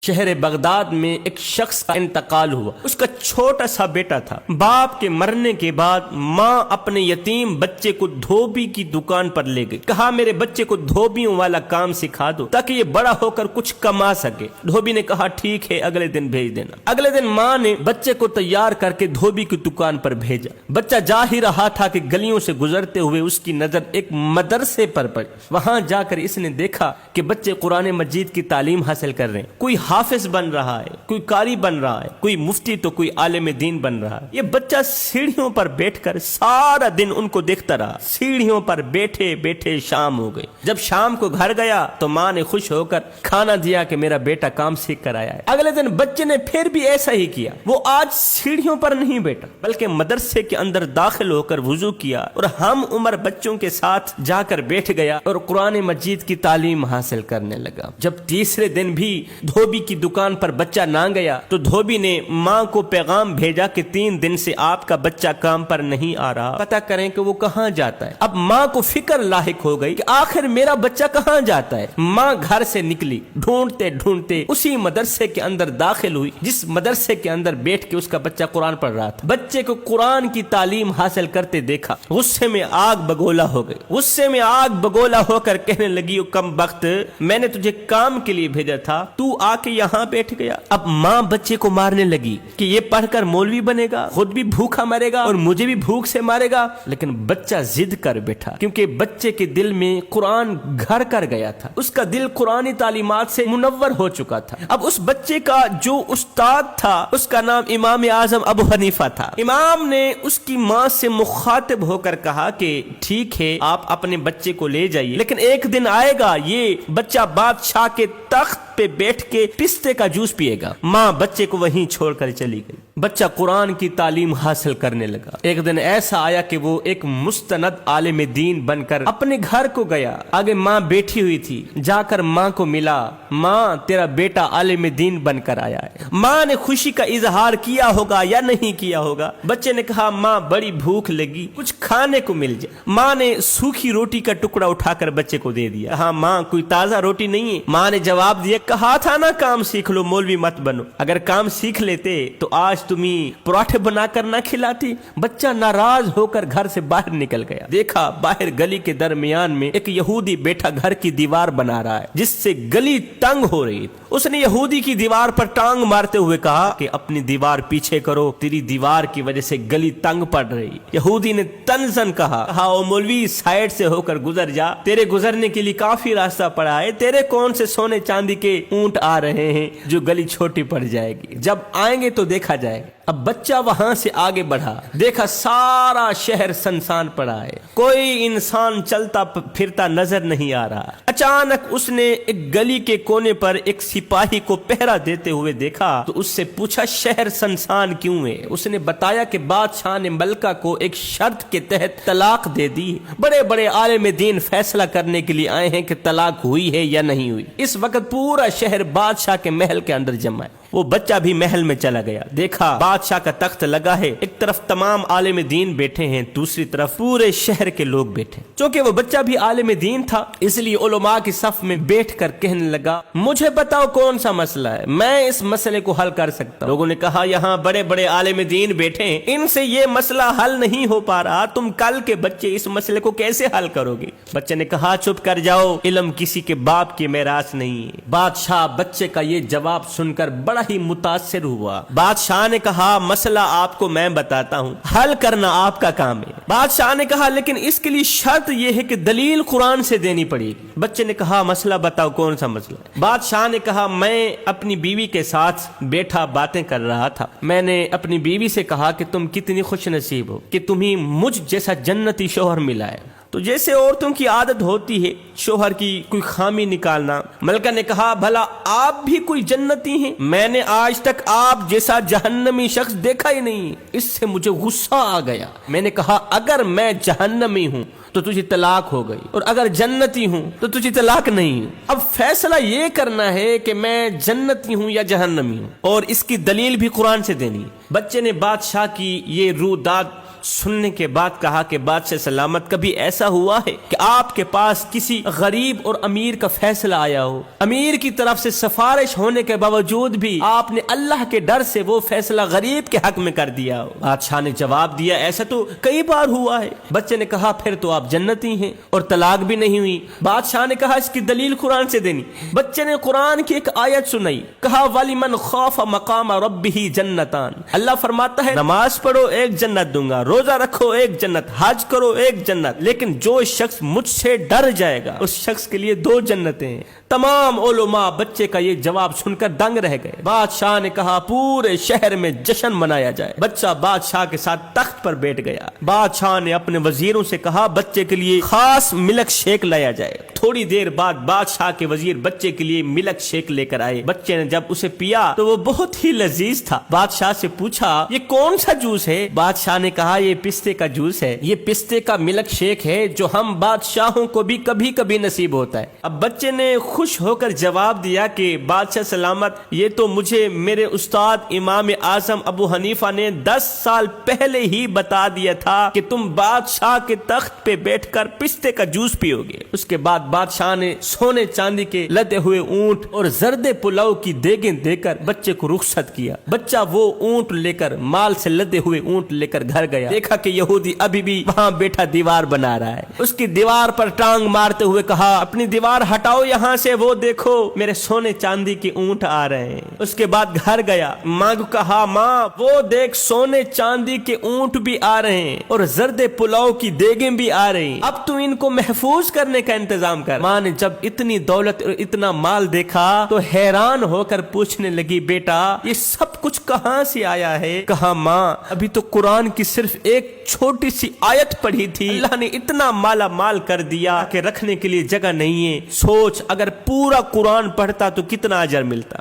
شہر بغداد میں ایک شخص کا انتقال ہوا۔ اس کا چھوٹا سا بیٹا تھا۔ باپ کے مرنے کے بعد ماں اپنے یتیم بچے کو دھوبی کی دکان پر لے گئی۔ کہا میرے بچے کو دھوبیوں والا کام سکھا دو تاکہ یہ بڑا ہو کر کچھ کما سکے۔ دھوبی نے کہا ٹھیک ہے، اگلے دن بھیج دینا۔ اگلے دن ماں نے بچے کو تیار کر کے دھوبی کی دکان پر بھیجا۔ بچہ جا ہی رہا تھا کہ گلیوں سے گزرتے ہوئے اس کی نظر ایک مدرسے پر پڑی۔ وہاں جا کر اس نے دیکھا کہ بچے قرآن مجید کی تعلیم حاصل کر رہے ہیں۔ کوئی حافظ بن رہا ہے، کوئی قاری بن رہا ہے، کوئی مفتی تو کوئی عالم دین بن رہا ہے۔ یہ بچہ سیڑھیوں پر بیٹھ کر سارا دن ان کو دیکھتا رہا۔ سیڑھیوں پر بیٹھے بیٹھے شام ہو گئی۔ جب شام کو گھر گیا تو ماں نے خوش ہو کر کھانا دیا کہ میرا بیٹا کام سیکھ کر آیا ہے۔ اگلے دن بچے نے پھر بھی ایسا ہی کیا۔ وہ آج سیڑھیوں پر نہیں بیٹھا بلکہ مدرسے کے اندر داخل ہو کر وضو کیا اور ہم عمر بچوں کے ساتھ جا کر بیٹھ گیا اور قرآن مجید کی تعلیم حاصل کرنے لگا۔ جب تیسرے دن بھی دھوبی کی دکان پر بچہ نہ گیا تو دھوبی نے ماں کو پیغام بھیجا کہ 3 دن سے آپ کا بچہ کام پر نہیں آ رہا، پتہ کریں کہ وہ کہاں جاتا ہے۔ اب ماں کو فکر لاحق ہو گئی کہ آخر میرا بچہ کہاں جاتا ہے۔ ماں گھر سے نکلی، ڈھونڈتے ڈھونڈتے اسی مدرسے کے اندر داخل ہوئی جس مدرسے کے اندر بیٹھ کے اس کا بچہ قرآن پڑھ رہا تھا۔ بچے کو قرآن کی تعلیم حاصل کرتے دیکھا، غصے میں آگ بگولا ہو گئی۔ غصے میں آگ بگولا ہو کر کہنے لگی او کم بخت، میں نے تجھے کام کے لیے بھیجا تھا، تو آ کے یہاں بیٹھ گیا۔ اب ماں بچے کو مارنے لگی کہ یہ پڑھ کر مولوی بنے گا، خود بھی بھوکا مرے گا اور مجھے بھی بھوک سے مارے گا۔ لیکن بچہ ضد کر بیٹھا کیونکہ بچے کے دل میں قرآن گھر کر گیا تھا۔ اس کا دل قرآنی تعلیمات سے منور ہو چکا تھا۔ اب اس بچے کا جو استاد تھا اس کا نام امام اعظم ابو حنیفہ تھا۔ امام نے اس کی ماں سے مخاطب ہو کر کہا کہ ٹھیک ہے آپ اپنے بچے کو لے جائیے، لیکن ایک دن آئے گا یہ بچہ بادشاہ کے تخت پہ بیٹھ کے پستے کا جوس پیے گا۔ ماں بچے کو وہیں چھوڑ کر چلی گئی۔ بچہ قرآن کی تعلیم حاصل کرنے لگا۔ ایک دن ایسا آیا کہ وہ ایک مستند عالم دین بن کر اپنے گھر کو گیا۔ آگے ماں بیٹھی ہوئی تھی، جا کر ماں کو ملا، ماں تیرا بیٹا عالم دین بن کر آیا ہے۔ ماں نے خوشی کا اظہار کیا ہوگا یا نہیں کیا ہوگا۔ بچے نے کہا ماں بڑی بھوک لگی، کچھ کھانے کو مل جائے۔ ماں نے سوکھی روٹی کا ٹکڑا اٹھا کر بچے کو دے دیا۔ کہا ماں کوئی تازہ روٹی نہیں ہے؟ ماں نے جواب دیا کہا تھا نا کام سیکھ لو، مولوی مت بنو۔ اگر کام سیکھ لیتے تو آج تمہیں پراٹھے بنا کر نہ کھلاتی۔ بچہ ناراض ہو کر گھر سے باہر نکل گیا۔ دیکھا باہر گلی کے درمیان میں ایک یہودی بیٹھا گھر کی دیوار بنا رہا ہے جس سے گلی تنگ ہو رہی تھی۔ اس نے یہودی کی دیوار پر ٹانگ مارتے ہوئے کہا کہ اپنی دیوار پیچھے کرو، تیری دیوار کی وجہ سے گلی تنگ پڑ رہی۔ یہودی نے تنزن کہا او مولوی سائیڈ سے ہو کر گزر جا، تیرے گزرنے کے لیے کافی راستہ پڑا ہے، تیرے کون سے سونے چاندی کے اونٹ آ رہے ہیں جو گلی چھوٹی پڑ جائے گی، جب آئیں گے تو دیکھا جائے گا۔ اب بچہ وہاں سے آگے بڑھا، دیکھا سارا شہر سنسان پڑا ہے، کوئی انسان چلتا پھرتا نظر نہیں آ رہا۔ اچانک اس نے ایک گلی کے کونے پر ایک سپاہی کو پہرا دیتے ہوئے دیکھا تو اس سے پوچھا شہر سنسان کیوں ہے؟ اس نے بتایا کہ بادشاہ نے ملکہ کو ایک شرط کے تحت طلاق دے دی۔ بڑے بڑے عالم دین فیصلہ کرنے کے لیے آئے ہیں کہ طلاق ہوئی ہے یا نہیں ہوئی۔ اس وقت پورا شہر بادشاہ کے محل کے اندر جمع ہے۔ وہ بچہ بھی محل میں چلا گیا، دیکھا بادشاہ کا تخت لگا ہے، ایک طرف تمام عالم دین بیٹھے ہیں، دوسری طرف پورے شہر کے لوگ بیٹھے۔ چونکہ وہ بچہ بھی عالم دین تھا اس لیے علماء کی صف میں بیٹھ کر کہنے لگا مجھے بتاؤ کون سا مسئلہ ہے، میں اس مسئلے کو حل کر سکتا ہوں۔ لوگوں نے کہا یہاں بڑے بڑے عالم دین بیٹھے ہیں، ان سے یہ مسئلہ حل نہیں ہو پا رہا، تم کل کے بچے اس مسئلے کو کیسے حل کرو گے؟ بچے نے کہا چپ کر جاؤ، علم کسی کے باپ کی میراث نہیں ہے۔ بادشاہ بچے کا یہ جواب سن کر بڑا ہی متاثر ہوا۔ بادشاہ نے کہا مسئلہ آپ کو میں بتاتا ہوں، حل کرنا آپ کا کام ہے۔ بادشاہ نے کہا لیکن اس کے لیے شرط یہ ہے کہ دلیل قرآن سے دینی پڑے گی۔ بچے نے کہا مسئلہ بتاؤ کون سا مسئلہ ہے؟ بادشاہ نے کہا میں اپنی بیوی کے ساتھ بیٹھا باتیں کر رہا تھا، میں نے اپنی بیوی سے کہا کہ تم کتنی خوش نصیب ہو کہ تمہیں مجھ جیسا جنتی شوہر ملا ہے۔ تو جیسے عورتوں کی عادت ہوتی ہے شوہر کی کوئی خامی نکالنا، ملکہ نے کہا بھلا آپ بھی کوئی جنتی ہیں؟ میں نے آج تک آپ جیسا جہنمی شخص دیکھا ہی نہیں۔ اس سے مجھے غصہ آ گیا، میں نے کہا اگر میں جہنمی ہوں تو تجھے طلاق ہو گئی اور اگر جنتی ہوں تو تجھے طلاق نہیں۔ اب فیصلہ یہ کرنا ہے کہ میں جنتی ہوں یا جہنمی ہوں، اور اس کی دلیل بھی قرآن سے دینی ہے۔ بچے نے بادشاہ کی یہ روح داد سننے کے بعد کہا کہ بادشاہ سلامت کبھی ایسا ہوا ہے کہ آپ کے پاس کسی غریب اور امیر کا فیصلہ آیا ہو، امیر کی طرف سے سفارش ہونے کے باوجود بھی آپ نے اللہ کے ڈر سے وہ فیصلہ غریب کے حق میں کر دیا ہو؟ بادشاہ نے جواب دیا ایسا تو کئی بار ہوا ہے۔ بچے نے کہا پھر تو آپ جنتی ہیں اور طلاق بھی نہیں ہوئی۔ بادشاہ نے کہا اس کی دلیل قرآن سے دینی۔ بچے نے قرآن کی ایک آیت سنائی، کہا وَلِمَنْ خَافَ مَقَامَ رَبِّهِ جَنَّتَانِ، اللہ فرماتا ہے نماز پڑھو ایک جنت دوں گا، روزہ رکھو ایک جنت، حج کرو ایک جنت، لیکن جو شخص مجھ سے ڈر جائے گا اس شخص کے لیے 2 جنتیں ہیں۔ تمام علماء بچے کا یہ جواب سن کر دنگ رہ گئے۔ بادشاہ نے کہا پورے شہر میں جشن منایا جائے۔ بچہ بادشاہ کے ساتھ تخت پر بیٹھ گیا۔ بادشاہ نے اپنے وزیروں سے کہا بچے کے لیے خاص ملک شیک لایا جائے۔ تھوڑی دیر بعد بادشاہ کے وزیر بچے کے لیے ملک شیک لے کر آئے۔ بچے نے جب اسے پیا تو وہ بہت ہی لذیذ تھا۔ بادشاہ سے پوچھا یہ کون سا جوس ہے؟ بادشاہ نے کہا یہ پستے کا جوس ہے، یہ پستے کا ملک شیک ہے جو ہم بادشاہوں کو بھی کبھی کبھی نصیب ہوتا ہے۔ اب بچے نے خوش ہو کر جواب دیا کہ بادشاہ سلامت یہ تو مجھے میرے استاد امام اعظم ابو حنیفہ نے 10 سال پہلے ہی بتا دیا تھا کہ تم بادشاہ کے تخت پہ بیٹھ کر پستے کا جوس پیو گے۔ اس کے بعد بادشاہ نے سونے چاندی کے لدے ہوئے اونٹ اور زرد پلاؤ کی دیگیں دے کر بچے کو رخصت کیا۔ بچہ وہ اونٹ لے کر، مال سے لدے ہوئے اونٹ لے کر گھر گیا۔ دیکھا کہ یہودی ابھی بھی وہاں بیٹھا دیوار بنا رہا ہے۔ اس کی دیوار پر ٹانگ مارتے ہوئے کہا اپنی دیوار ہٹاؤ یہاں سے، وہ دیکھو میرے سونے چاندی کے اونٹ آ رہے ہیں۔ اس کے بعد گھر گیا، ماں کو کہا ماں وہ دیکھ سونے چاندی کے اونٹ بھی آ رہے ہیں اور زرد پلاؤ کی دیگیں بھی آ رہی ہیں، اب تو ان کو محفوظ کرنے کا انتظام کر۔ ماں نے جب اتنی دولت اور اتنا مال دیکھا تو حیران ہو کر پوچھنے لگی بیٹا یہ سب کچھ کہاں سے آیا ہے؟ کہا ماں ابھی تو قرآن کی صرف ایک چھوٹی سی آیت پڑھی تھی، اللہ نے اتنا مالا مال کر دیا کہ رکھنے کے لیے جگہ نہیں ہے۔ سوچ اگر پورا قرآن پڑھتا تو کتنا اجر ملتا۔